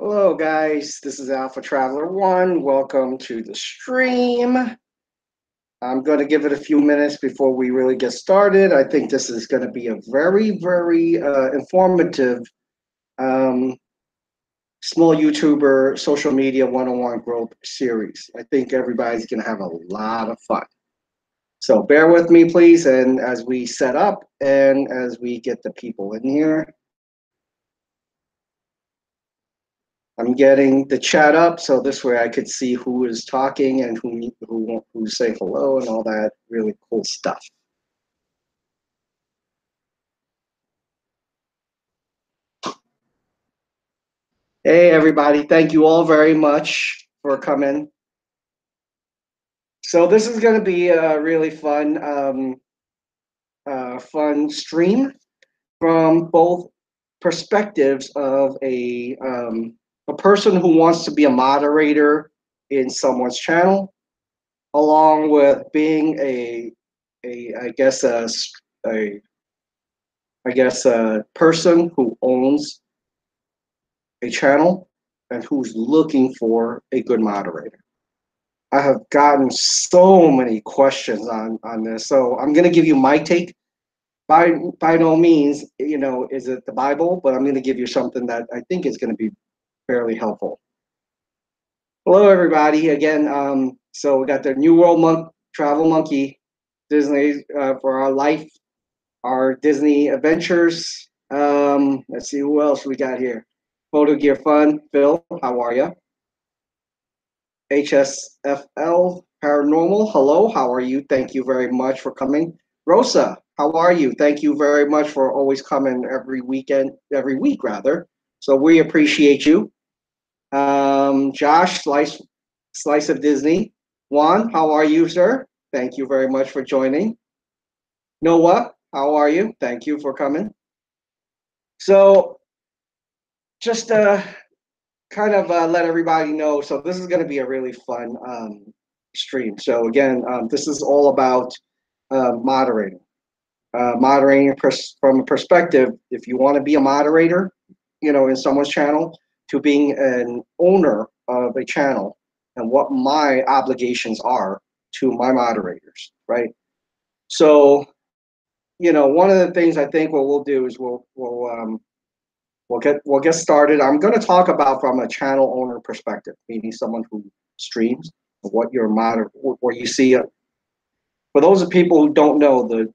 Hello, guys. This is AlphaTraveler1. Welcome to the stream. I'm going to give it a few minutes before we really get started. I think this is going to be a very informative um, small YouTuber social media one-on-one growth series. I think everybody's going to have a lot of fun. So bear with me, please, and as we set up and as we get the people in here. I'm getting the chat up so this way I could see who is talking and who say hello and all that really cool stuff. Hey everybody, thank you all very much for coming. So this is going to be a really fun stream from both perspectives of a person who wants to be a moderator in someone's channel, along with being a a person who owns a channel and who's looking for a good moderator. I have gotten so many questions on this, so I'm going to give you my take. By no means, is it the Bible, but I'm going to give you something that I think is going to be fairly helpful. Hello, everybody. Again, so we got the New World Travel Monkey, Disney for our life, our Disney adventures. Let's see who else we got here. Photo Gear Fun, Phil, how are you? HSFL Paranormal, hello, how are you? Thank you very much for coming. Rosa, how are you? Thank you very much for always coming every week rather. So we appreciate you. Josh, Slice of Disney. Juan, how are you, sir? Thank you very much for joining. Noah, how are you? Thank you for coming. So just kind of let everybody know. So this is going to be a really fun stream. So again, this is all about moderating. Moderating from a perspective, if you want to be a moderator, in someone's channel, to being an owner of a channel and what my obligations are to my moderators, right? So, one of the things I think what we'll do is we'll get started. I'm going to talk about from a channel owner perspective, meaning someone who streams, what your what you see. For those of people who don't know, the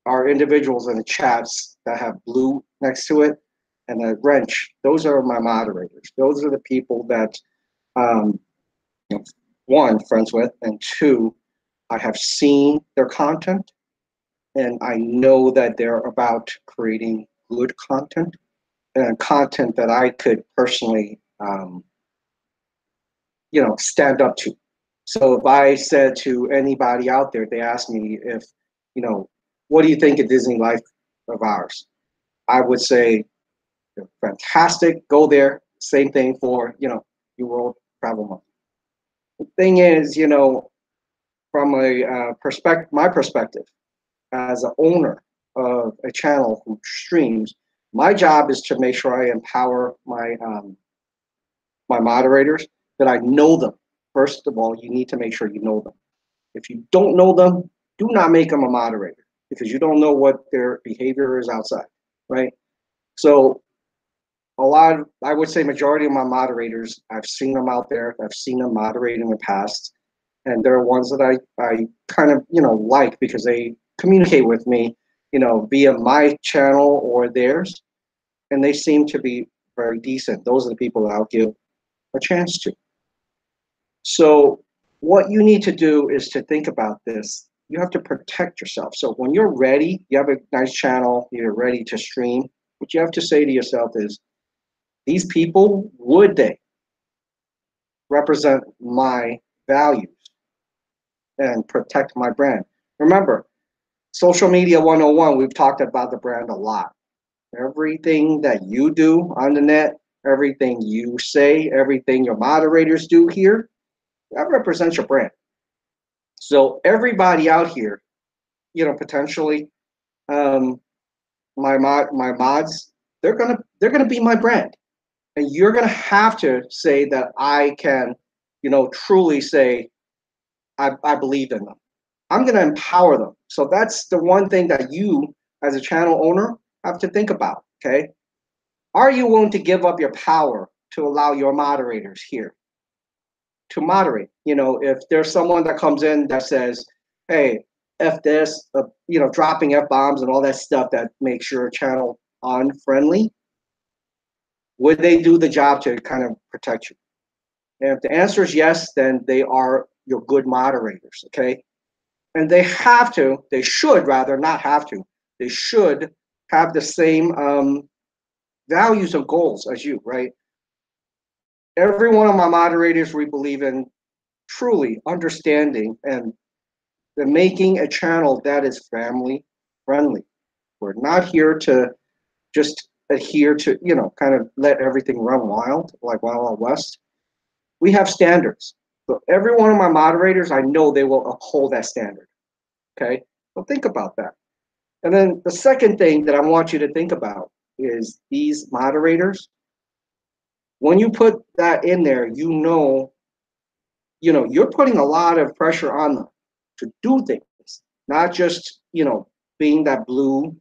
are individuals in the chats that have blue next to it and a wrench. Those are my moderators. Those are the people that, um, one, friends with, and two, I have seen their content, and I know that they're about creating good content and content that I could personally, stand up to. So if I said to anybody out there, they asked me if, what do you think of Disney life of ours? I would say, fantastic, go there. Same thing for, New World Travel Month. The thing is, from a my perspective, as an owner of a channel who streams, my job is to make sure I empower my moderators, that I know them. First of all, you need to make sure you know them. If you don't know them, do not make them a moderator because you don't know what their behavior is outside, right? So I would say majority of my moderators, I've seen them out there. I've seen them moderate in the past. And there are ones that I kind of, like because they communicate with me, via my channel or theirs. And they seem to be very decent. Those are the people that I'll give a chance to. So what you need to do is to think about this. You have to protect yourself. So when you're ready, you have a nice channel, you're ready to stream. What you have to say to yourself is, these people, would they represent my values and protect my brand? Remember, social media 101, we've talked about the brand a lot. Everything that you do on the net, everything you say, everything your moderators do here, that represents your brand. So everybody out here, potentially, my mods, they're gonna be my brand. And you're going to have to say that I can, truly say I believe in them. I'm going to empower them. So that's the one thing that you, as a channel owner, have to think about. Okay. Are you willing to give up your power to allow your moderators here to moderate? If there's someone that comes in that says, hey, F this, dropping F bombs and all that stuff that makes your channel unfriendly, would they do the job to kind of protect you? And if the answer is yes, then they are your good moderators, okay? And they should rather not have to, they should have the same values and goals as you, right? Every one of my moderators, we believe in truly understanding and making a channel that is family friendly. We're not here to just adhere to, kind of let everything run wild, like Wild Wild West. We have standards. So every one of my moderators, I know they will uphold that standard. Okay? So think about that. And then the second thing that I want you to think about is these moderators. When you put that in there, you're putting a lot of pressure on them to do things, not just, being that blue,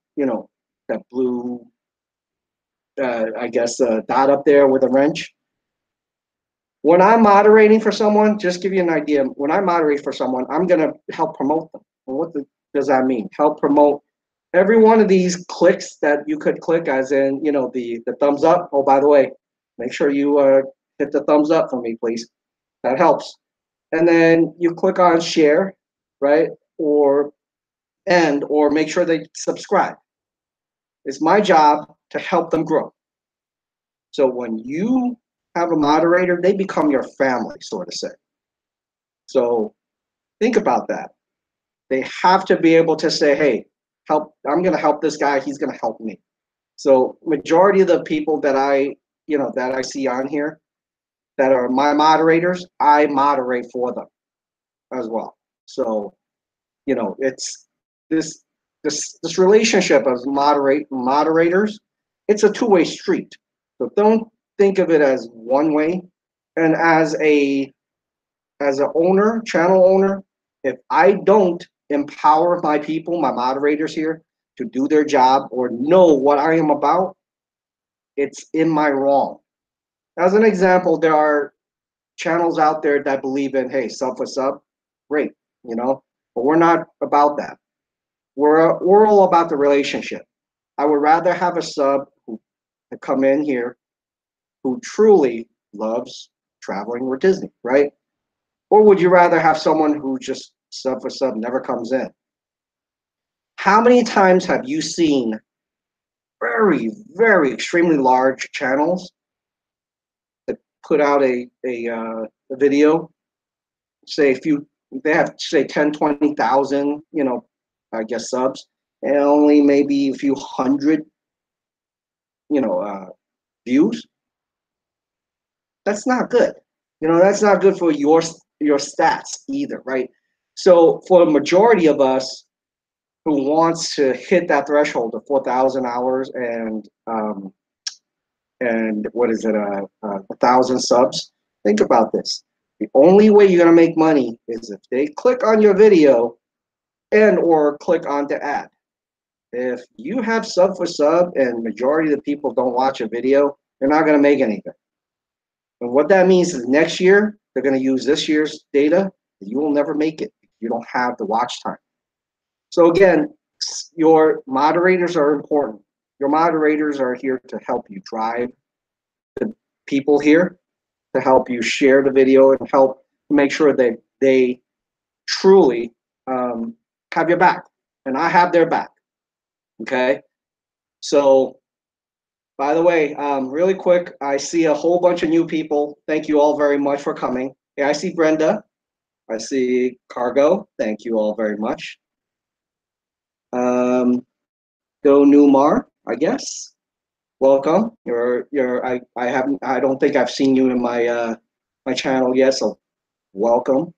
I guess, dot up there with a wrench. When I'm moderating for someone, just give you an idea, when I moderate for someone, I'm going to help promote them. And what does that mean? Help promote every one of these clicks that you could click, as in, the thumbs up. Oh, by the way, make sure you hit the thumbs up for me, please. That helps. And then you click on share, right? Or make sure they subscribe. It's my job to help them grow. So when you have a moderator, they become your family, sort of say. So think about that. They have to be able to say, hey, I'm going to help this guy. He's going to help me. So majority of the people that I see on here that are my moderators, I moderate for them as well. So, it's this relationship as moderators, it's a two-way street. So don't think of it as one way. And as an channel owner, if I don't empower my people, my moderators here, to do their job or know what I am about, it's in my wrong. As an example, there are channels out there that believe in, hey, sub for sub, great, but we're not about that. We're all about the relationship. I would rather have a sub who come in here who truly loves traveling with Disney, right? Or would you rather have someone who just sub for sub never comes in? How many times have you seen very, very extremely large channels that put out a video, say they have, say, 10, 20,000, I guess, subs, and only maybe a few hundred, views? That's not good. That's not good for your stats either, right? So for the majority of us who wants to hit that threshold of 4,000 hours and what is it, 1,000 subs, think about this. The only way you're gonna make money is if they click on your video and or click on the ad. If you have sub for sub and majority of the people don't watch a video, they're not gonna make anything. And what that means is next year, they're going to use this year's data. You will never make it. You don't have the watch time. So again, your moderators are important. Your moderators are here to help you drive the people here, to help you share the video and help make sure that they truly have your back. And I have their back. Okay? So, by the way, really quick, I see a whole bunch of new people. Thank you all very much for coming. Yeah, I see Brenda. I see Cargo. Thank you all very much. Go Newmar, I guess. Welcome. I don't think I've seen you in my my channel yet, so welcome.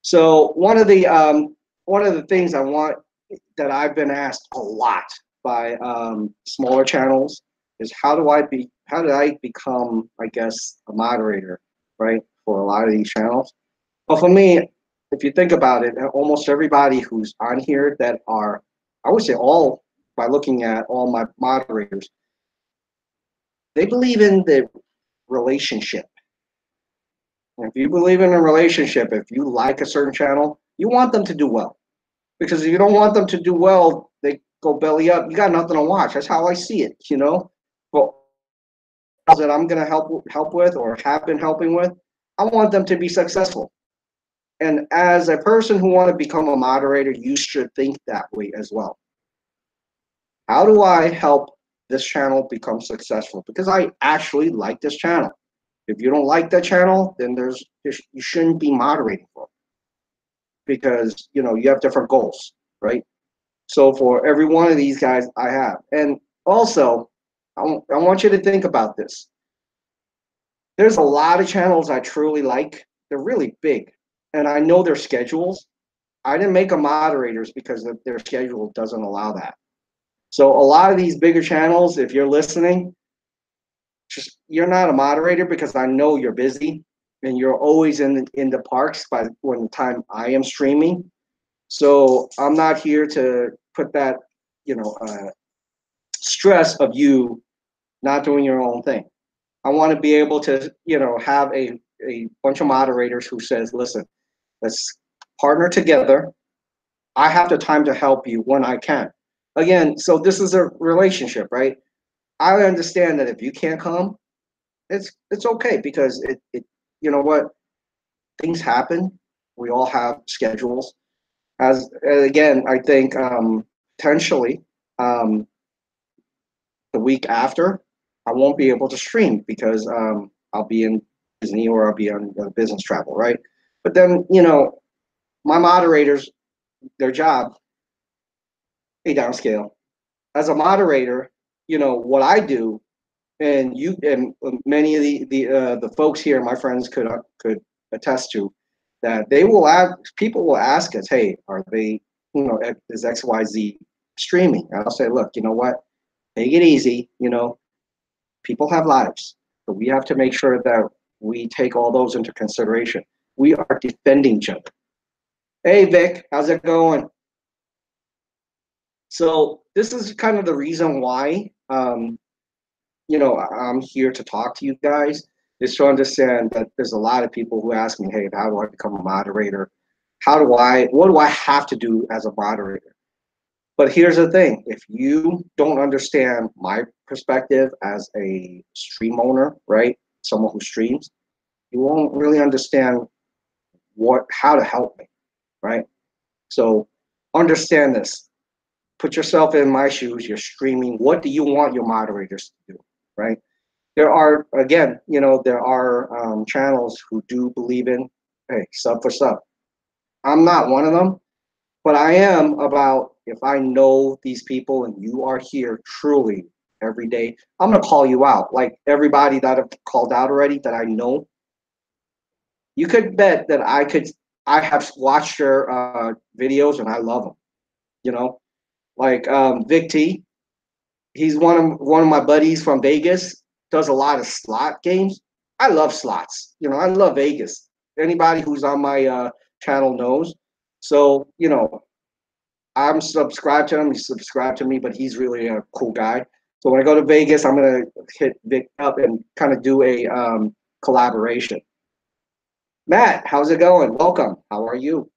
So one of the things that I've been asked a lot by smaller channels is how do I I become, I guess, a moderator, right, for a lot of these channels? Well, for me, if you think about it, almost everybody who's on here that are, I would say all, by looking at all my moderators, they believe in the relationship. And if you believe in a relationship, if you like a certain channel, you want them to do well. Because if you don't want them to do well, they go belly up. You got nothing to watch. That's how I see it, you know. But that I'm going to help with or have been helping with, I want them to be successful. And as a person who want to become a moderator, you should think that way as well. How do I help this channel become successful? Because I actually like this channel. If you don't like that channel, then you shouldn't be moderating for it, because you know you have different goals, right? So for every one of these guys, I have. And also, I want you to think about this. There's a lot of channels I truly like. They're really big, and I know their schedules. I didn't make them moderators because their schedule doesn't allow that. So a lot of these bigger channels, if you're listening, just you're not a moderator because I know you're busy and you're always in the parks by when the time I am streaming. So I'm not here to put that, you know, stress of you not doing your own thing. I want to be able to, you know, have a bunch of moderators who says, listen, let's partner together. I have the time to help you when I can. Again, so this is a relationship, right? I understand that if you can't come, it's okay, because it you know what, things happen. We all have schedules. As again, I think potentially um, the week after, I won't be able to stream because I'll be in Disney or I'll be on business travel, right? But then, you know, my moderators, their job, a downscale. As a moderator, you know what I do, and you and many of the folks here, my friends could attest to that. They will ask, people will ask us, hey, are they, you know, is XYZ streaming? And I'll say, look, you know what, take it easy. You know, people have lives, but we have to make sure that we take all those into consideration. We are defending each other. Hey, Vic, how's it going? So this is kind of the reason why, you know, I'm here to talk to you guys, is to understand that there's a lot of people who ask me, hey, how do I become a moderator? What do I have to do as a moderator? But here's the thing, if you don't understand my perspective as a stream owner, right? Someone who streams, you won't really understand how to help me, right? So understand this. Put yourself in my shoes. You're streaming. What do you want your moderators to do, right? There are, again, you know, there are channels who do believe in, hey, sub for sub. I'm not one of them, but I am about, if I know these people and you are here truly every day, I'm gonna call you out. Like everybody that I've called out already that I know, you could bet that I have watched your videos and I love them. You know, like Vic T, he's one of my buddies from Vegas. Does a lot of slot games. I love slots. You know, I love Vegas. Anybody who's on my channel knows. So you know, I'm subscribed to him. He's subscribed to me, but he's really a cool guy. So when I go to Vegas, I'm gonna hit Vic up and kind of do a collaboration. Matt, how's it going? Welcome. How are you?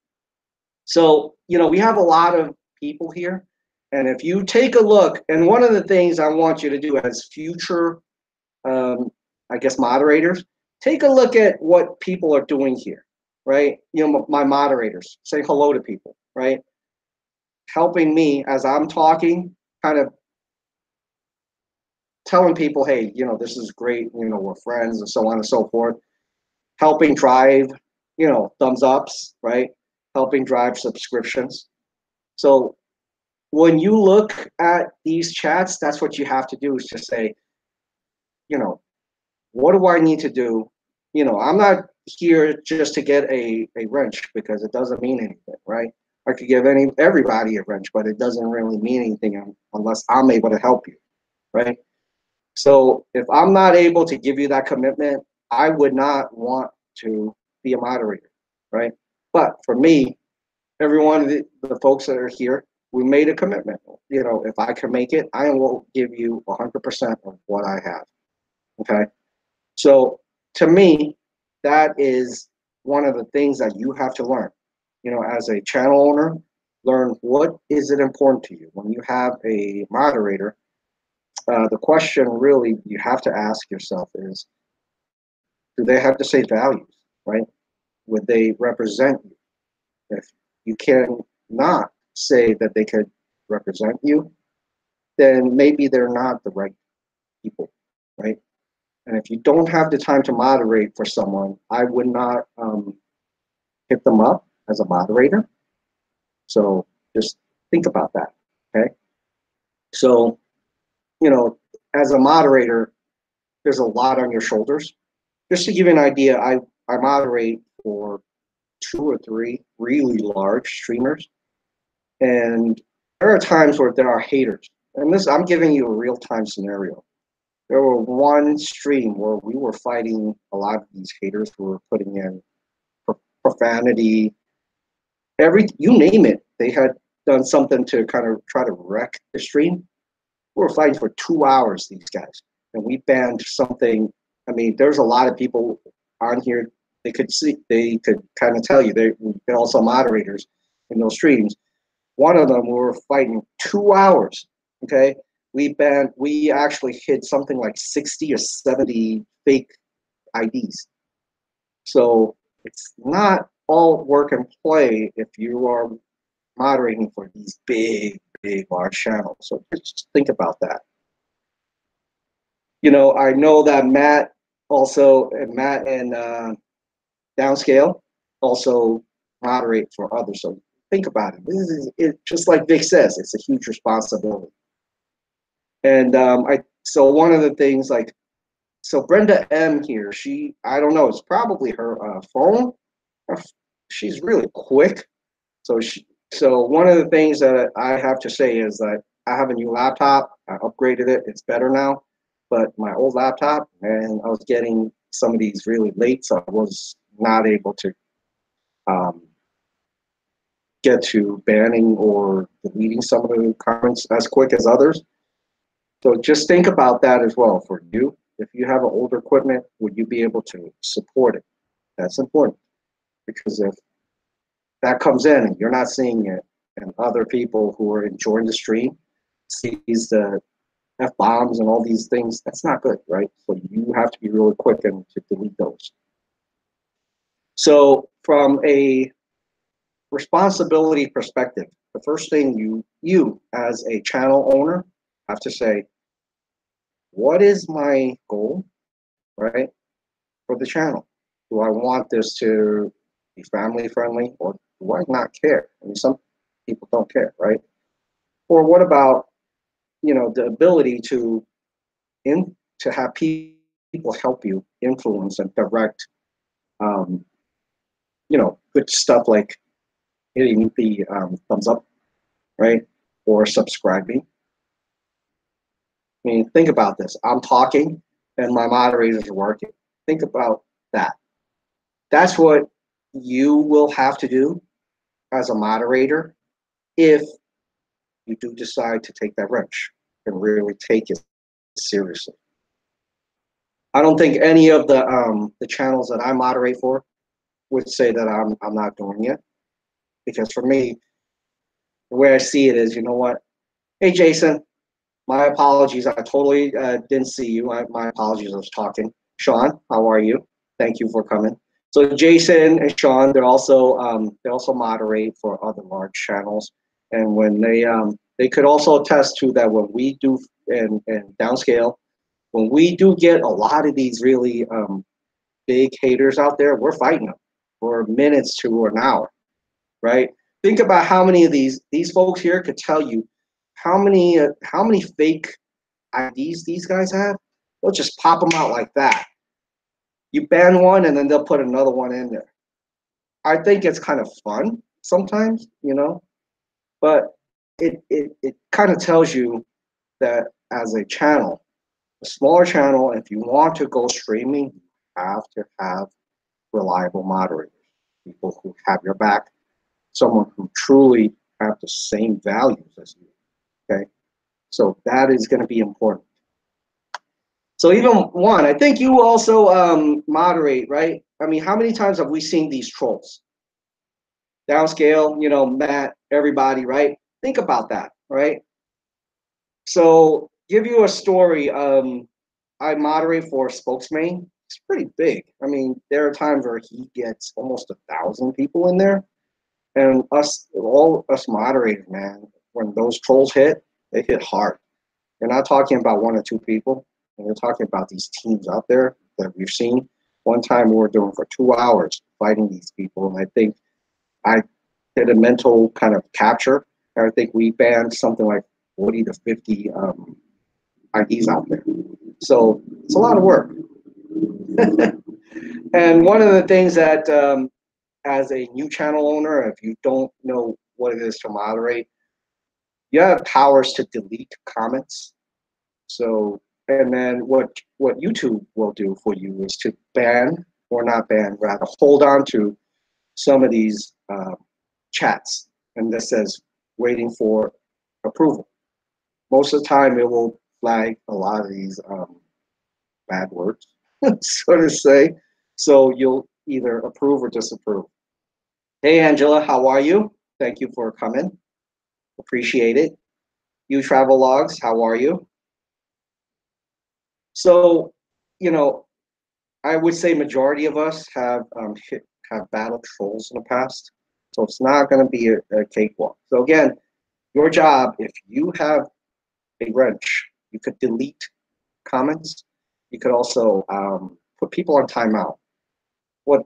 So, you know, we have a lot of people here. And if you take a look, and one of the things I want you to do as future, I guess, moderators, take a look at what people are doing here, right? You know, my moderators, say hello to people, right? Helping me as I'm talking, kind of telling people, hey, you know, this is great, you know, we're friends and so on and so forth. Helping drive, you know, thumbs ups, right? Helping drive subscriptions. So when you look at these chats, that's what you have to do, is just say, you know, what do I need to do? You know, I'm not here just to get a wrench, because it doesn't mean anything, right? I could give everybody a wrench, but it doesn't really mean anything unless I'm able to help you, right? So if I'm not able to give you that commitment, I would not want to be a moderator, right? But for me, every one of the folks that are here, we made a commitment. You know, if I can make it, I will give you 100% of what I have. Okay. So to me, that is one of the things that you have to learn. You know, as a channel owner, learn what is it important to you. When you have a moderator, the question really you have to ask yourself is, do they have the same values, right? Would they represent you? If you cannot say that they could represent you, then maybe they're not the right people, right? And if you don't have the time to moderate for someone, I would not hit them up as a moderator. So just think about that, okay? So, you know, as a moderator, there's a lot on your shoulders. Just to give you an idea, I moderate for 2 or 3 really large streamers. And there are times where there are haters. And this, I'm giving you a real-time scenario. There were one stream where we were fighting a lot of these haters who were putting in profanity, you name it. They had done something to kind of try to wreck the stream. We were fighting for 2 hours, these guys. And we banned something. I mean, there's a lot of people on here. They could kind of tell you. They're also moderators in those streams. One of them, we were fighting 2 hours. Okay, we actually hit something like 60 or 70 fake IDs. So it's not all work and play if you are moderating for these big, large channels. So just think about that. You know, I know that Matt and Downscale also moderate for others. So think about it. This is it. Just like Vic says, it's a huge responsibility. And so one of the things, like, so Brenda M here, I don't know, it's probably her phone. She's really quick. So one of the things that I have to say is that I have a new laptop. I upgraded it. It's better now. But my old laptop, and I was getting some of these really late, so I was not able to get to banning or deleting some of the comments as quick as others. So just think about that as well for you. If you have an older equipment, would you be able to support it? That's important, because if that comes in and you're not seeing it, and other people who are enjoying the stream sees the F-bombs and all these things, that's not good, right? So you have to be really quick and to delete those. So from a responsibility perspective, the first thing you as a channel owner have to say, what is my goal, right, for the channel? Do I want this to be family friendly, or do I not care? I mean, some people don't care, right? Or what about, you know, the ability to have people help you influence and direct, you know, good stuff like hitting the thumbs up, right, or subscribing. I mean, think about this. I'm talking and my moderators are working. Think about that. That's what you will have to do as a moderator if you do decide to take that wrench and really take it seriously. I don't think any of the channels that I moderate for would say that I'm not doing it, because for me, the way I see it is, you know what? Hey, Jason, my apologies. I totally didn't see you. My apologies. I was talking. Sean, how are you? Thank you for coming. So Jason and Sean, they also moderate for other large channels, and when they could also attest to that when we do and downscale, when we do get a lot of these really big haters out there, we're fighting them for minutes to an hour, right? Think about how many of these folks here could tell you how many fake IDs these guys have. They'll just pop them out like that. You ban one and then they'll put another one in there. I think it's kind of fun sometimes, you know, but it kind of tells you that as a channel, A smaller channel, if you want to go streaming, you have to have reliable moderators, people who have your back, someone who truly have the same values as you. Okay, so that is going to be important. So even one, I think you also moderate, right? I mean, how many times have we seen these trolls? Downscale, you know, Matt, everybody, right? Think about that, right? So give you a story. I moderate for Spokesman. It's pretty big. I mean, there are times where he gets almost 1,000 people in there, and all us moderators, man, when those trolls hit, they hit hard. You're not talking about one or two people. And you're talking about these teams out there that we've seen. One time we were doing for 2 hours fighting these people, and I think I did a mental kind of capture. I think we banned something like 40 to 50 IDs out there. So it's a lot of work. And one of the things that, as a new channel owner, if you don't know what it is to moderate, you have powers to delete comments. So, and then what YouTube will do for you is to ban, or not ban, rather hold on to some of these chats, and this says waiting for approval. Most of the time, it will flag a lot of these bad words, so to say. So you'll either approve or disapprove. Hey, Angela, how are you? Thank you for coming. Appreciate it. You travel logs, how are you? So, you know, I would say majority of us have have battled trolls in the past. So it's not going to be a cakewalk. So again, your job, if you have a wrench, you could delete comments. You could also put people on timeout. What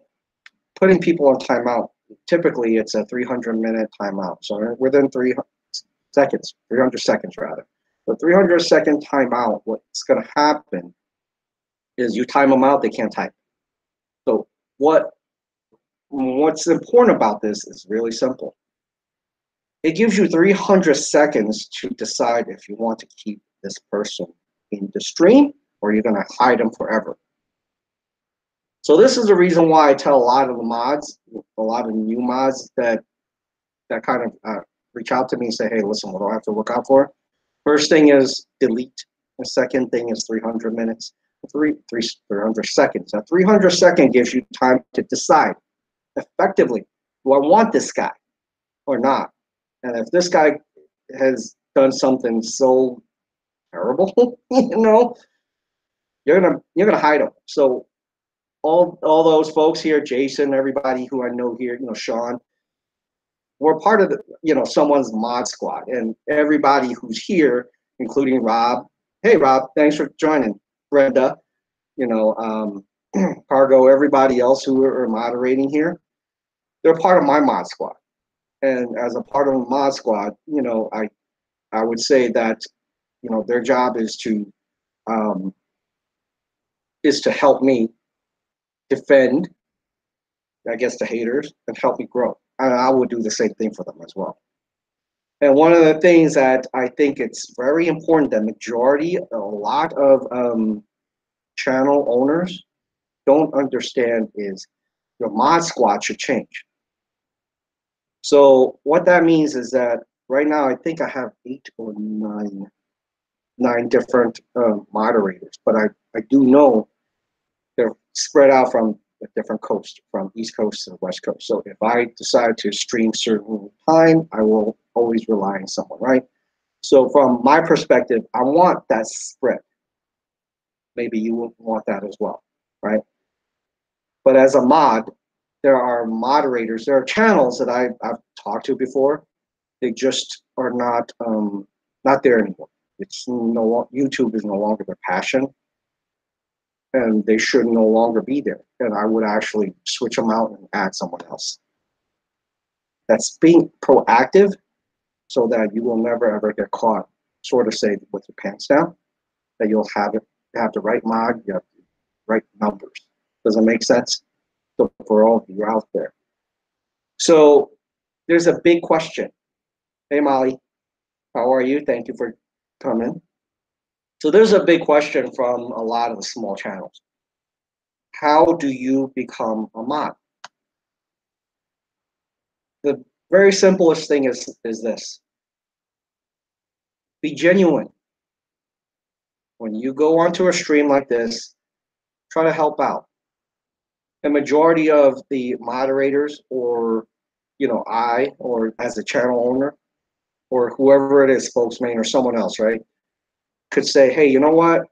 putting people on timeout, typically it's a 300-minute timeout. So within 300 seconds rather. The 300-second timeout, what's going to happen is you time them out, they can't type. So what's important about this is really simple. It gives you 300 seconds to decide if you want to keep this person in the stream or you're going to hide them forever. So this is the reason why I tell a lot of the mods, a lot of new mods that kind of reach out to me and say, hey, listen, what do I have to look out for? First thing is delete. The second thing is 300 minutes, 300 seconds. That 300-second gives you time to decide effectively, do I want this guy or not? And if this guy has done something so terrible, you know, you're gonna hide him. So all those folks here, Jason, everybody who I know here, you know, Sean, we're part of the, you know, someone's mod squad, and everybody who's here, including Rob. Hey, Rob, thanks for joining. Brenda, you know, Cargo, everybody else who are moderating here, they're part of my mod squad. And as a part of the mod squad, you know, I would say that, you know, their job is to help me defend, I guess, the haters and help me grow. And I would do the same thing for them as well. And one of the things that I think it's very important that a lot of channel owners don't understand is your mod squad should change. So what that means is that right now I think I have 8 or 9 different moderators, but I do know they're spread out from a different coast, from East Coast to West Coast. So if I decide to stream certain time, I will always rely on someone, right? So from my perspective, I want that spread. Maybe you will want that as well, right? But as a mod, there are moderators, there are channels that I've talked to before. They just are not there anymore. It's YouTube is no longer their passion, and they should no longer be there. And I would actually switch them out and add someone else. That's being proactive, so that you will never ever get caught, sort of say, with your pants down. That you'll have the right mod, you have the right numbers. Does it make sense? So for all of you out there. So there's a big question. Hey Molly, how are you? Thank you for coming. So there's a big question from a lot of the small channels. How do you become a mod? The very simplest thing is this. Be genuine. When you go onto a stream like this, try to help out. The majority of the moderators, or I, or as a channel owner, or whoever it is, spokesman or someone else, right, could say, hey, you know what?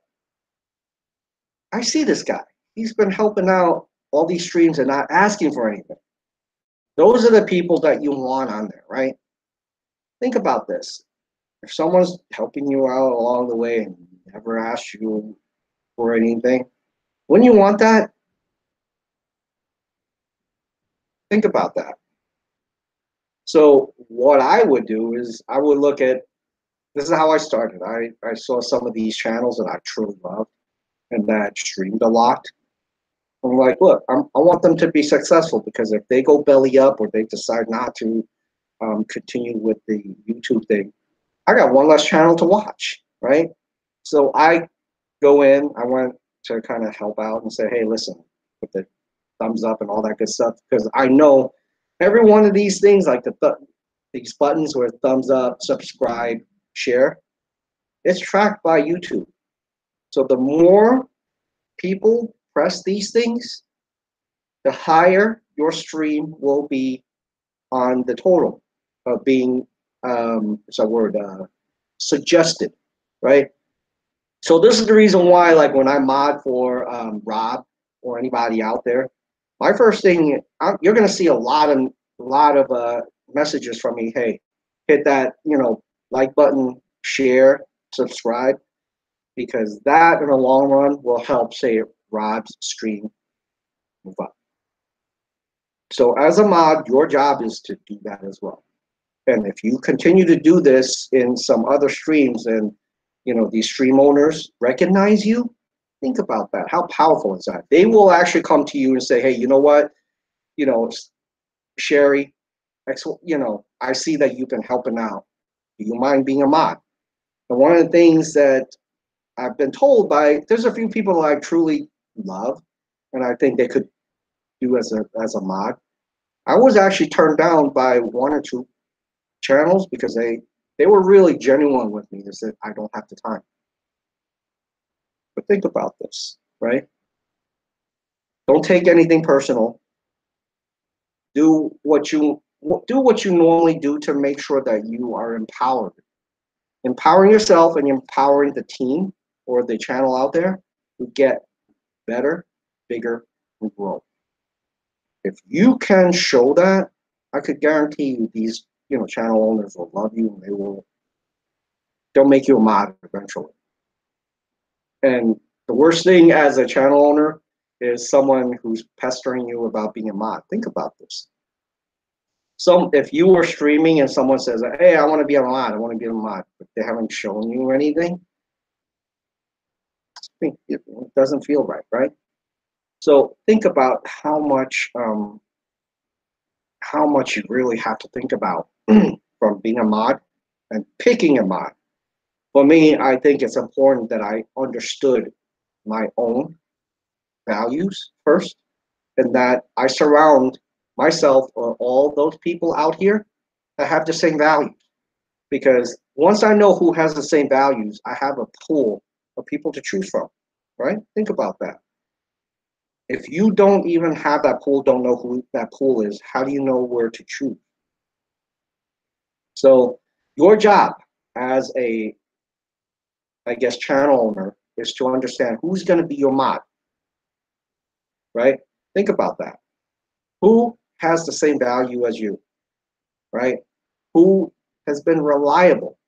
I see this guy. He's been helping out all these streams and not asking for anything. Those are the people that you want on there, right? Think about this. If someone's helping you out along the way and never asks you for anything, wouldn't you want that? Think about that. So what I would do is I would look at, this is how I started. I saw some of these channels that I truly loved and that streamed a lot. I'm like, look, I want them to be successful, because if they go belly up or they decide not to continue with the YouTube thing, I got one less channel to watch, right? So I go in, I want to kind of help out and say, hey, listen, with the thumbs up and all that good stuff, because I know every one of these things, like these buttons where thumbs up, subscribe, share, it's tracked by YouTube. So the more people press these things, the higher your stream will be on the total of being, it's a word, suggested, right? So this is the reason why, like when I mod for Rob or anybody out there, my first thing, you're going to see a lot of messages from me. Hey, hit that like button, share, subscribe, because that in the long run will help, say, Rob's stream move up. So as a mod, your job is to do that as well. And if you continue to do this in some other streams, and these stream owners recognize you, think about that. How powerful is that? They will actually come to you and say, hey, you know what? Sherry, I see that you've been helping out. Do you mind being a mod? And one of the things that I've been told there's a few people that I truly love, and I think they could do as a mod. I was actually turned down by one or two channels because they were really genuine with me. They said, I don't have the time. But think about this, right? Don't take anything personal. Do what you normally do to make sure that you are empowered. Empowering yourself and empowering the team or the channel out there to get better, bigger, and grow. If you can show that, I could guarantee you these channel owners will love you, and they'll make you a mod eventually. And the worst thing as a channel owner is someone who's pestering you about being a mod. Think about this. If you were streaming and someone says, hey, I want to be a mod, I want to be a mod, but they haven't shown you anything, it doesn't feel right, right? So think about how much you really have to think about from being a mod and picking a mod. For me, I think it's important that I understood my own values first, and that I surround myself or all those people out here that have the same values. Because once I know who has the same values, I have a pool of people to choose from, right? Think about that. If you don't even have that pool, don't know who that pool is, how do you know where to choose? So your job as a, channel owner is to understand who's going to be your mod, right? Think about that. Who has the same value as you, right? Who has been reliable?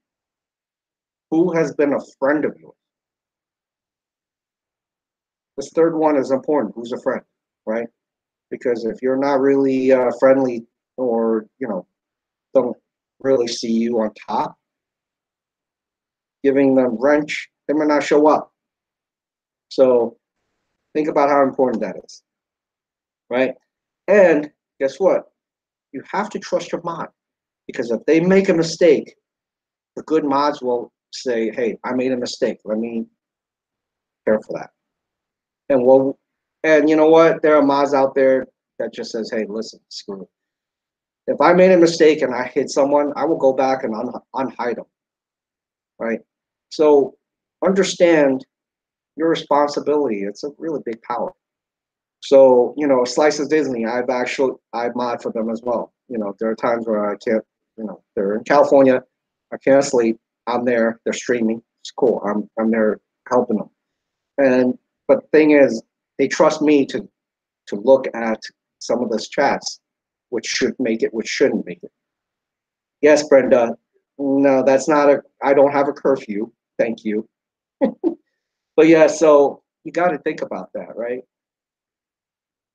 Who has been a friend of yours? This third one is important. Who's a friend, right? Because if you're not really friendly, or don't really see you on top, giving them wrench, they may not show up. So think about how important that is, right? And guess what? You have to trust your mod, because if they make a mistake, the good mods will say, hey, I made a mistake. Let me care for that. And we'll, and you know what? There are mods out there that just says, hey, listen, screw it. If I made a mistake and I hit someone, I will go back and unhide them, right? So understand your responsibility. It's a really big power. So, Slice of Disney, I mod for them as well. There are times where I can't, they're in California, I can't sleep. I'm there, they're streaming. It's cool. I'm there helping them. But the thing is, they trust me to look at some of those chats, which should make it, which shouldn't make it. Yes, Brenda. No, that's not I don't have a curfew. Thank you. But yeah, so you got to think about that, right?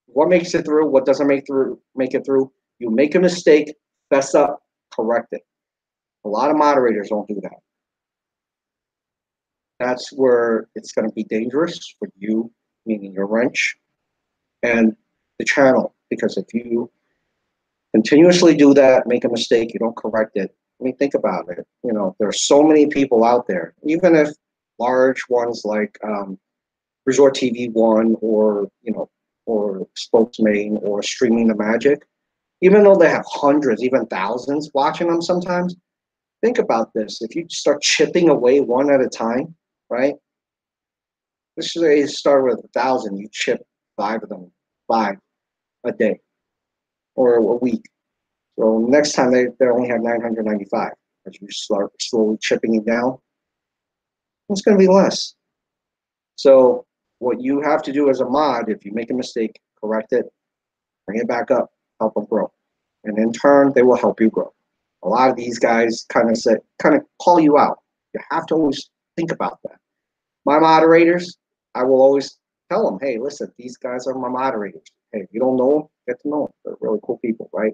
What makes it through? What doesn't make it through? You make a mistake, fess up, correct it. A lot of moderators don't do that. That's where it's going to be dangerous for you, meaning your wrench, and the channel. Because if you continuously do that, make a mistake, you don't correct it. I mean, think about it. There are so many people out there, even if large ones like Resort TV One or Spokesman or Streaming the Magic, even though they have hundreds, even thousands watching them sometimes. Think about this. If you start chipping away one at a time, right? Let's say you start with 1,000, you chip 5 of them, 5 a day or a week. So next time they only have 995. As you start slowly chipping it down, it's going to be less. So what you have to do as a mod, if you make a mistake, correct it, bring it back up, help them grow. And in turn, they will help you grow. A lot of these guys kind of call you out. You have to always think about that. My moderators, I will always tell them, hey, listen, these guys are my moderators. Hey, if you don't know them, get to know them. They're really cool people, right?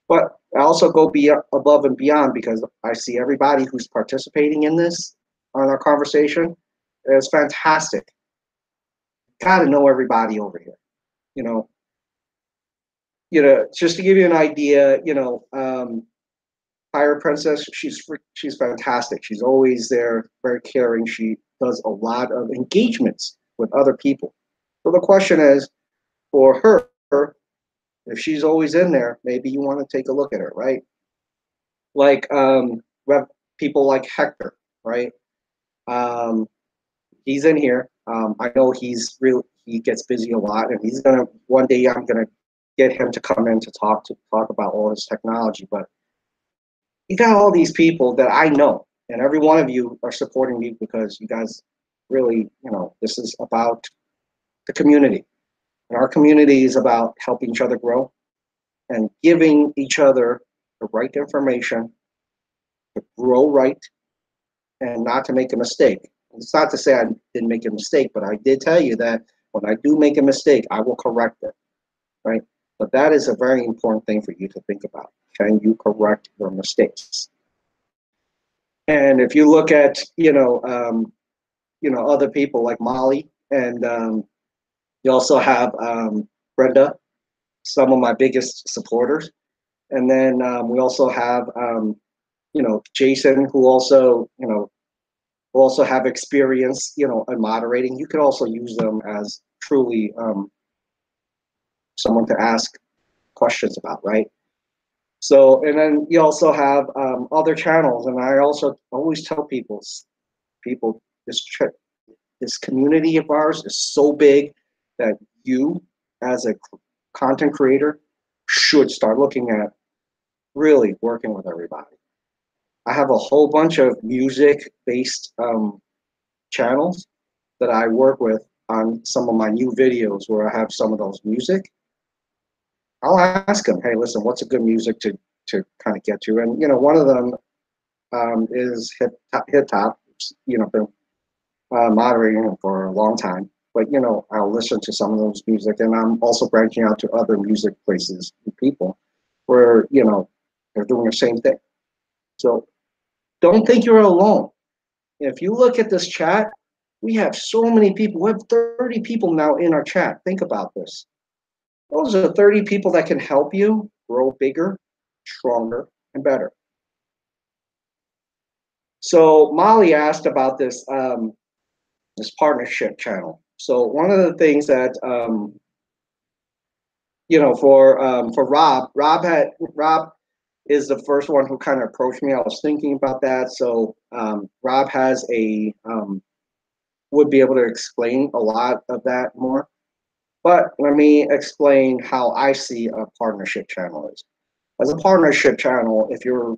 But I also go above and beyond because I see everybody who's participating in this on our conversation. It's fantastic. Got to know everybody over here. Just to give you an idea, Pirate Princess, she's fantastic. She's always there, very caring. She does a lot of engagements with other people. So the question is, for her, if she's always in there, maybe you want to take a look at her, right? Like we have people like Hector, right? He's in here. I know he gets busy a lot, and he's gonna one day. I'm gonna get him to come in to talk about all this technology. But you got all these people that I know, and every one of you are supporting me because you guys really, this is about the community, and our community is about helping each other grow and giving each other the right information to grow right and not to make a mistake. It's not to say I didn't make a mistake, but I did tell you that when I do make a mistake, I will correct it, right? But that is a very important thing for you to think about. Can you correct your mistakes? And if you look at, other people like Molly, and you also have Brenda, some of my biggest supporters. And then we also have, Jason, who also have experience, in moderating. You could also use them as truly someone to ask questions about, right? So, and then you also have other channels, and I also always tell people, this community of ours is so big that you, as a content creator, should start looking at really working with everybody. I have a whole bunch of music-based channels that I work with on some of my new videos where I have some of those music. I'll ask them, hey, listen, what's a good music to kind of get to? And, one of them is Hip Hop, been moderating for a long time. But, I'll listen to some of those music. And I'm also branching out to other music places and people where, they're doing the same thing. So don't think you're alone. If you look at this chat, we have so many people. We have 30 people now in our chat. Think about this. Those are 30 people that can help you grow bigger, stronger, and better. So Molly asked about this partnership channel. So one of the things that for Rob is the first one who kind of approached me. I was thinking about that. So Rob has would be able to explain a lot of that more. But let me explain how I see a partnership channel is. As a partnership channel, if you're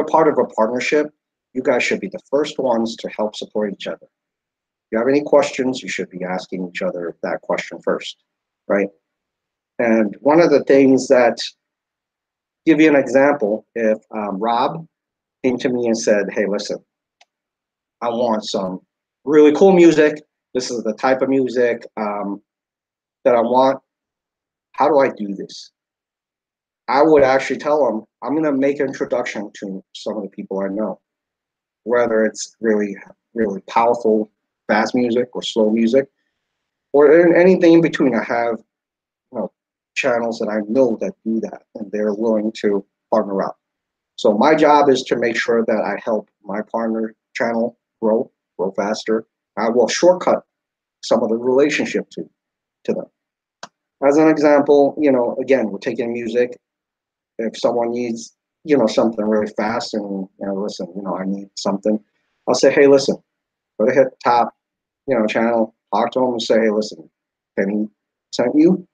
part of a partnership, you guys should be the first ones to help support each other. If you have any questions, you should be asking each other that question first, right? And one of the things that, give you an example, if Rob came to me and said, hey, listen, I want some really cool music. This is the type of music that I want. How do I do this? I would actually tell him, I'm going to make an introduction to some of the people I know, whether it's really, really powerful, fast music or slow music, or anything in between. I have channels that I know that do that, and they're willing to partner up. So my job is to make sure that I help my partner channel grow faster. I will shortcut some of the relationship to them. As an example, again, we're taking music. If someone needs, something really fast and, listen, I need something, I'll say, hey, listen, go to hit top, channel, talk to them and say, hey, listen, Penny sent you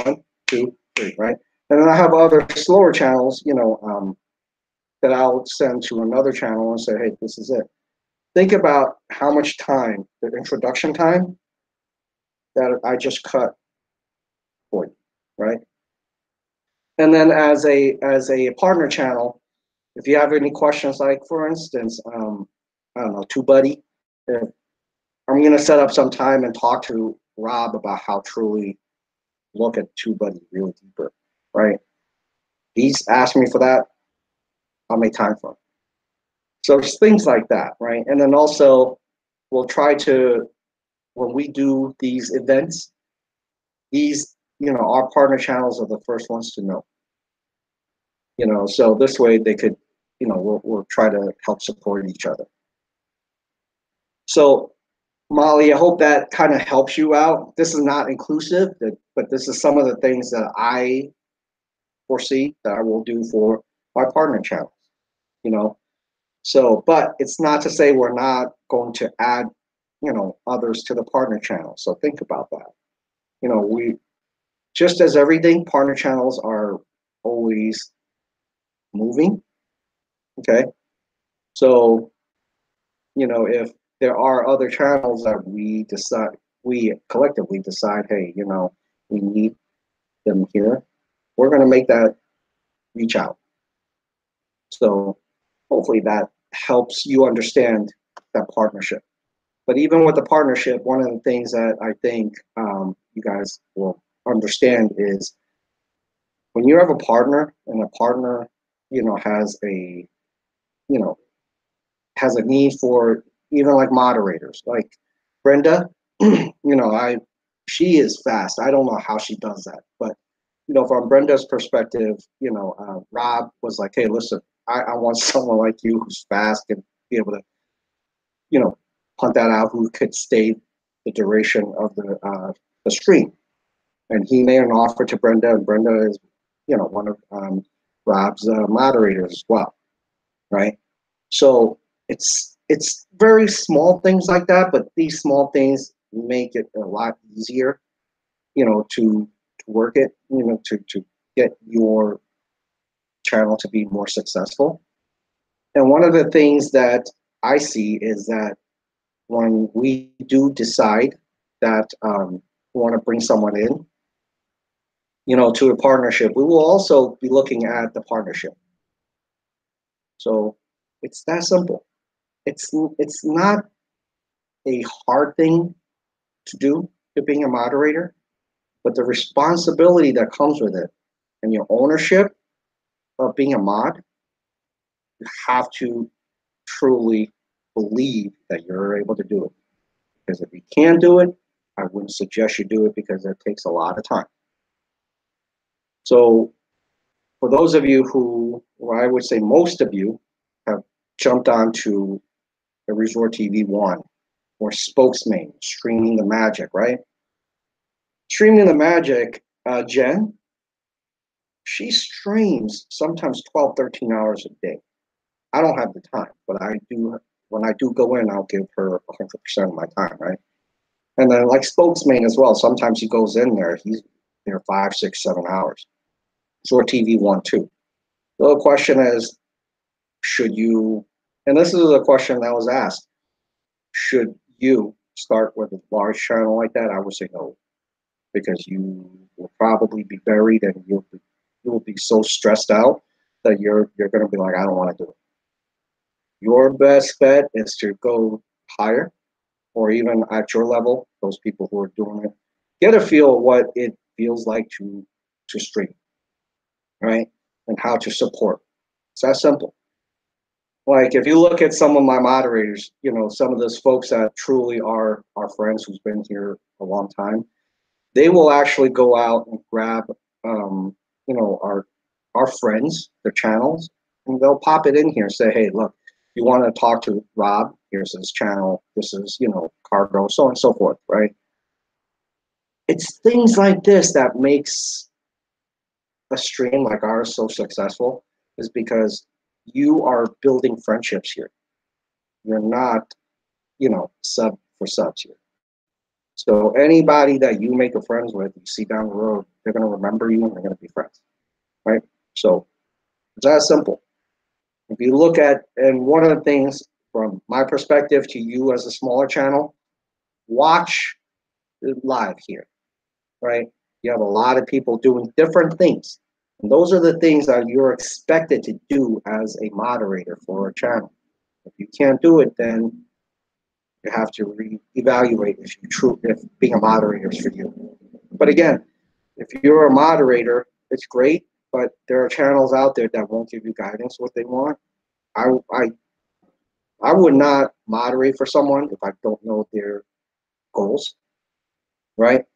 1, 2, 3, right? And then I have other slower channels, that I'll send to another channel and say, hey, this is it. Think about how much time, the introduction time, that I just cut for you, right? And then as a partner channel, if you have any questions, like for instance, I don't know, TubeBuddy, if I'm gonna set up some time and talk to Rob about how truly look at TubeBuddy really deeper, right? He's asked me for that, I'll make time for him. So it's things like that, right? And then also we'll try to, when we do these events, our partner channels are the first ones to know. So this way they could, we'll try to help support each other. So Molly, I hope that kind of helps you out. This is not inclusive, but this is some of the things that I foresee that I will do for my partner channels, So, but it's not to say we're not going to add, others to the partner channel. So think about that. We, just as everything, partner channels are always moving. Okay. So, if there are other channels that we collectively decide, hey, we need them here, we're going to make that reach out. So hopefully that helps you understand that partnership. But even with the partnership, one of the things that I think you guys will understand is when you have a partner and a partner, has a, has a need for even like moderators, like Brenda, she is fast. I don't know how she does that, but from Brenda's perspective, Rob was like, hey, listen, I want someone like you who's fast and be able to, hunt that out, who could stay the duration of the stream. And he made an offer to Brenda, and Brenda is, one of Rob's moderators as well, right? So it's very small things like that, but these small things make it a lot easier, to work it, to get your channel to be more successful. And one of the things that I see is that when we do decide that we want to bring someone in, to a partnership, we will also be looking at the partnership. So it's that simple. It's not a hard thing to do, to being a moderator, but the responsibility that comes with it and your ownership of being a mod, you have to truly believe that you're able to do it. Because if you can't do it, I wouldn't suggest you do it, because it takes a lot of time. So for those of you who, or I would say most of you, jumped onto the Resort TV1 or Spokesman, Streaming the Magic, right? Streaming the Magic, Jen, she streams sometimes 12, 13 hours a day. I don't have the time, but I do. When I do go in, I'll give her 100% of my time, right? And then like Spokesman as well. Sometimes he goes in there, he's there 5, 6, 7 hours. Resort TV1 too. So the question is, should you? And this is a question that was asked. Should you start with a large channel like that? I would say no, because you will probably be buried and you'll be so stressed out that you're going to be like, I don't want to do it. Your best bet is to go higher, or even at your level, those people who are doing it, get a feel of what it feels like to stream, right? And how to support. It's that simple. Like if you look at some of my moderators, you know, some of those folks that truly are our friends who's been here a long time, they will actually go out and grab, you know, our friends, their channels, and they'll pop it in here and say, hey, look, you want to talk to Rob? Here's his channel. This is, you know, Cargo, so on and so forth, right? It's things like this that makes a stream like ours so successful, is because you are building friendships here. You're not, you know, sub for subs here. So anybody that you make a friends with, you see down the road, they're going to remember you and they're going to be friends, right? So it's that simple. If you look at, and one of the things from my perspective to you as a smaller channel, watch live here, right? You have a lot of people doing different things. And those are the things that you're expected to do as a moderator for a channel. If you can't do it, then you have to reevaluate if being a moderator is for you. But again, if you're a moderator, it's great, but there are channels out there that won't give you guidance what they want. I would not moderate for someone if I don't know their goals, right?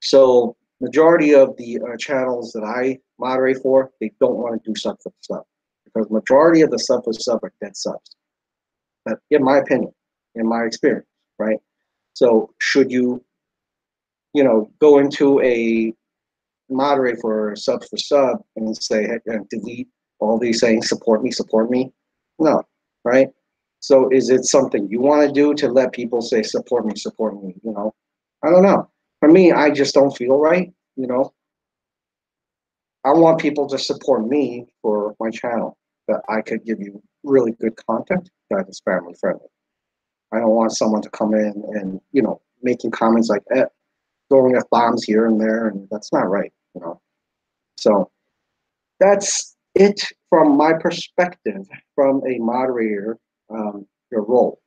So majority of the channels that I moderate for, they don't want to do sub for sub, because majority of the sub for sub are dead subs. But in my opinion, in my experience, right? So should you, you know, go into a moderate for sub and say, hey, and delete all these saying support me? No, right? So is it something you want to do to let people say support me? You know, I don't know. For me, I just don't feel right. You know, I want people to support me for my channel, that I could give you really good content that is family friendly. I don't want someone to come in and, you know, making comments like throwing F bombs here and there, and that's not right, you know. So that's it from my perspective, from a moderator, your role.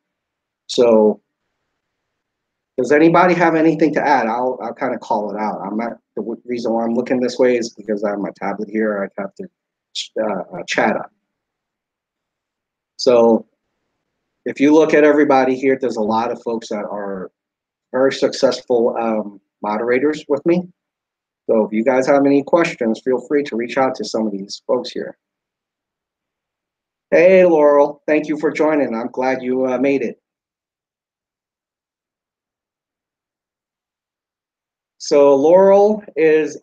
So does anybody have anything to add? I'll kind of call it out. I'm not, the reason why I'm looking this way is because I have my tablet here. I have to chat up. So if you look at everybody here, there's a lot of folks that are very successful moderators with me. So if you guys have any questions, feel free to reach out to some of these folks here. Hey, Laurel, thank you for joining. I'm glad you made it. So Laurel is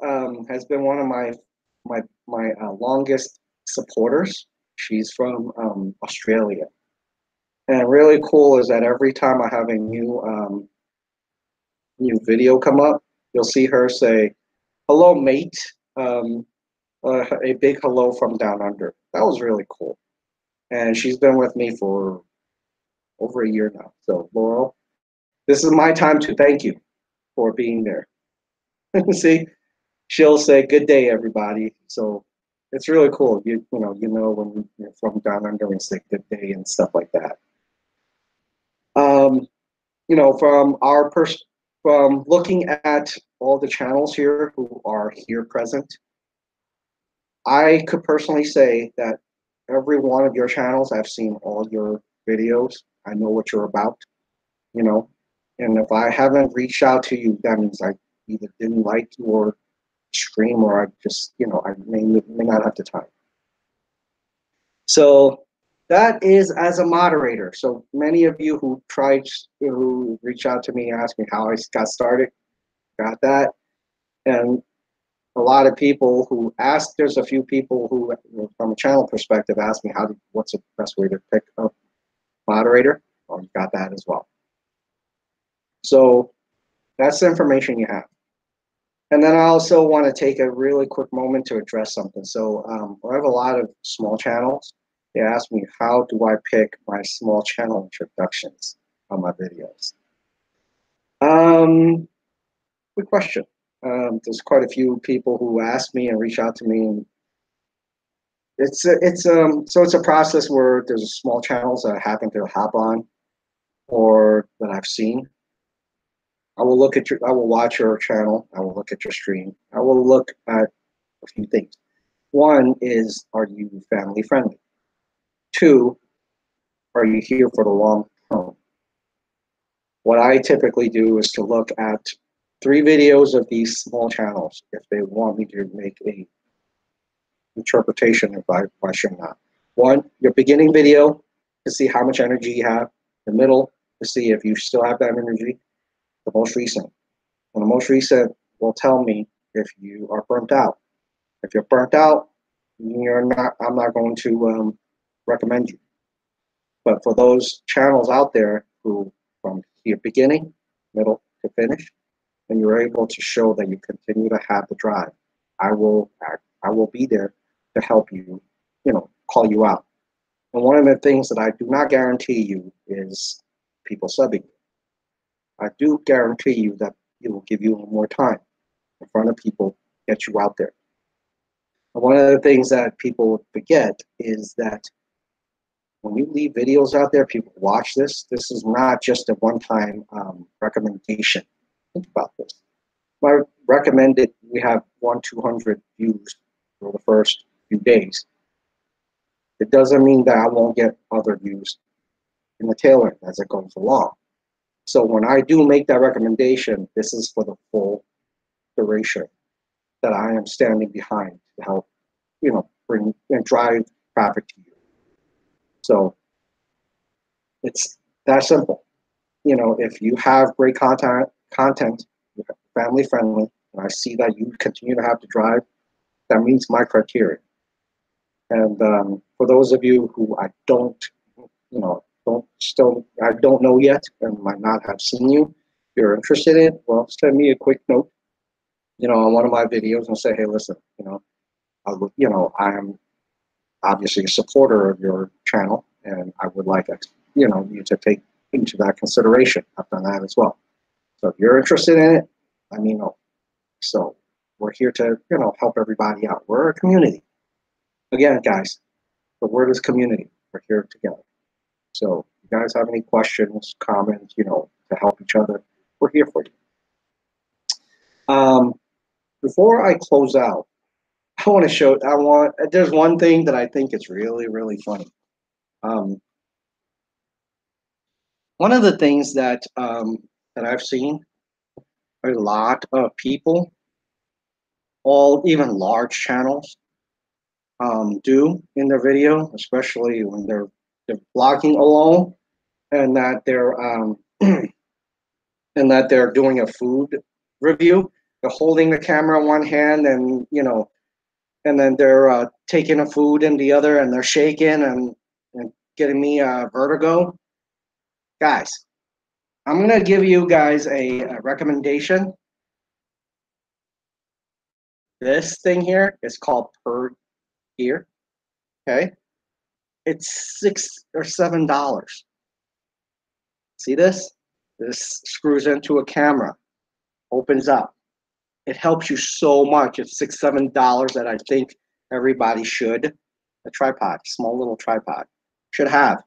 has been one of my longest supporters. She's from Australia, and really cool is that every time I have a new video come up, you'll see her say, "Hello, mate." A big hello from down under. That was really cool, and she's been with me for over a year now. So Laurel, this is my time to thank you for being there. See, she'll say good day everybody, so it's really cool. You know when you're from down under and say good day and stuff like that. You know, from looking at all the channels here who are here present, I could personally say that every one of your channels, I've seen all your videos. I know what you're about, you know, and if I haven't reached out to you, that means I either didn't like your stream or I just, you know, I may not have the time. So That is as a moderator. So many of you who reach out to me, ask me how I got started, got that. And a lot of people who ask, there's a few people who, from a channel perspective, ask me what's the best way to pick a moderator. Well, you got that as well. So that's the information you have. And then I also want to take a really quick moment to address something. So I have a lot of small channels. They ask me, how do I pick my small channel introductions on my videos? Good question. There's quite a few people who ask me and reach out to me, and it's a process where there's small channels that I happen to hop on or that I've seen. I will watch your channel. I will look at your stream. I will look at a few things. One is, are you family friendly? Two, are you here for the long term? What I typically do is to look at 3 videos of these small channels if they want me to make a interpretation of why should not. One, your beginning video to see how much energy you have. The middle to see if you still have that energy. The most recent. And the most recent will tell me if you are burnt out. If you're burnt out, I'm not going to recommend you. But for those channels out there who, from your beginning, middle to finish, and you're able to show that you continue to have the drive, I will be there to help you, call you out. And one of the things that I do not guarantee you is people subbing you. I do guarantee you that it will give you more time in front of people, get you out there. And one of the things that people forget is that when you leave videos out there, people watch this. This is not just a one-time recommendation. Think about this. I recommended we have 200 views for the first few days. It doesn't mean that I won't get other views in the tail end as it goes along. So when I do make that recommendation, this is for the full duration that I am standing behind to help, bring and drive traffic to you. So it's that simple. If you have great content, family friendly, and I see that you continue to have the drive, that meets my criteria. And for those of you who I don't know yet and might not have seen you, if you're interested in it, well, send me a quick note, on one of my videos and say, hey, listen, I am obviously a supporter of your channel, and I would like, you to take into that consideration. I've done that as well. So if you're interested in it, let me know. So we're here to, help everybody out. We're a community. Again, guys, the word is community. We're here together. So if you guys have any questions, comments, to help each other, we're here for you. Before I close out, there's one thing that I think is really, really funny. One of the things that I've seen a lot of people, even large channels, do in their video, especially when they're vlogging alone, and that they're and that they're doing a food review. They're holding the camera in one hand, and and then they're taking a food in the other, and they're shaking and getting me vertigo. Guys, I'm gonna give you guys a recommendation. This thing here is called per ear. Okay, it's $6 or $7. See this? This screws into a camera, opens up. It helps you so much. It's $6, $7 that I think everybody should. A tripod, small little tripod, should have.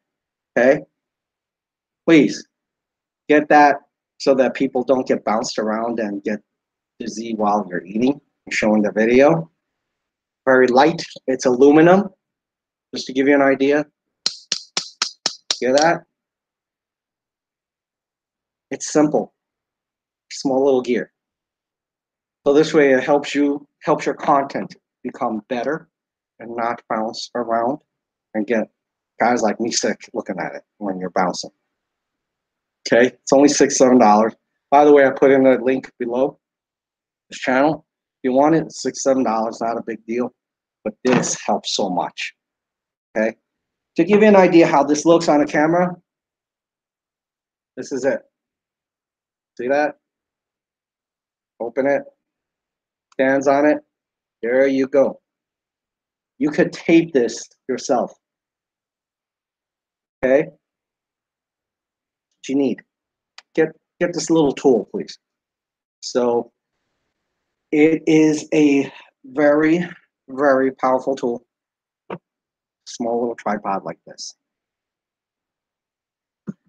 Okay, please get that so that people don't get bounced around and get dizzy while you're eating and showing the video. Very light. It's aluminum. Just to give you an idea. Hear that? It's simple. Small little gear. So this way it helps your content become better and not bounce around and get Guys like me sick looking at it when you're bouncing. Okay, it's only $6, $7. By the way, I put in a link below this channel. If you want it, $6, $7, not a big deal, but this helps so much. Okay, to give you an idea how this looks on a camera, this is it. See that? Open it, stands on it. There you go. You could tape this yourself. Okay, what you need. Get this little tool, please. So it is a very, very powerful tool. Small little tripod like this.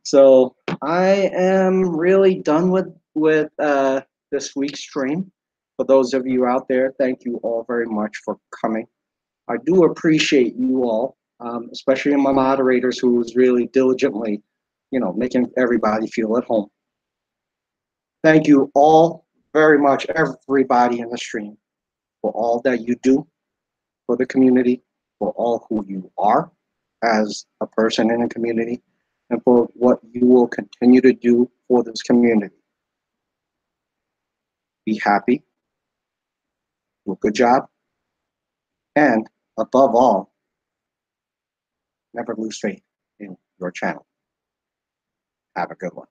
So I am really done with this week's stream. For those of you out there, thank you all very much for coming. I do appreciate you all, especially my moderators who's really diligently, making everybody feel at home. Thank you all very much, everybody in the stream, for all that you do for the community, for all who you are as a person in the community, and for what you will continue to do for this community. Be happy, do a good job, and above all, never lose faith in your channel. Have a good one.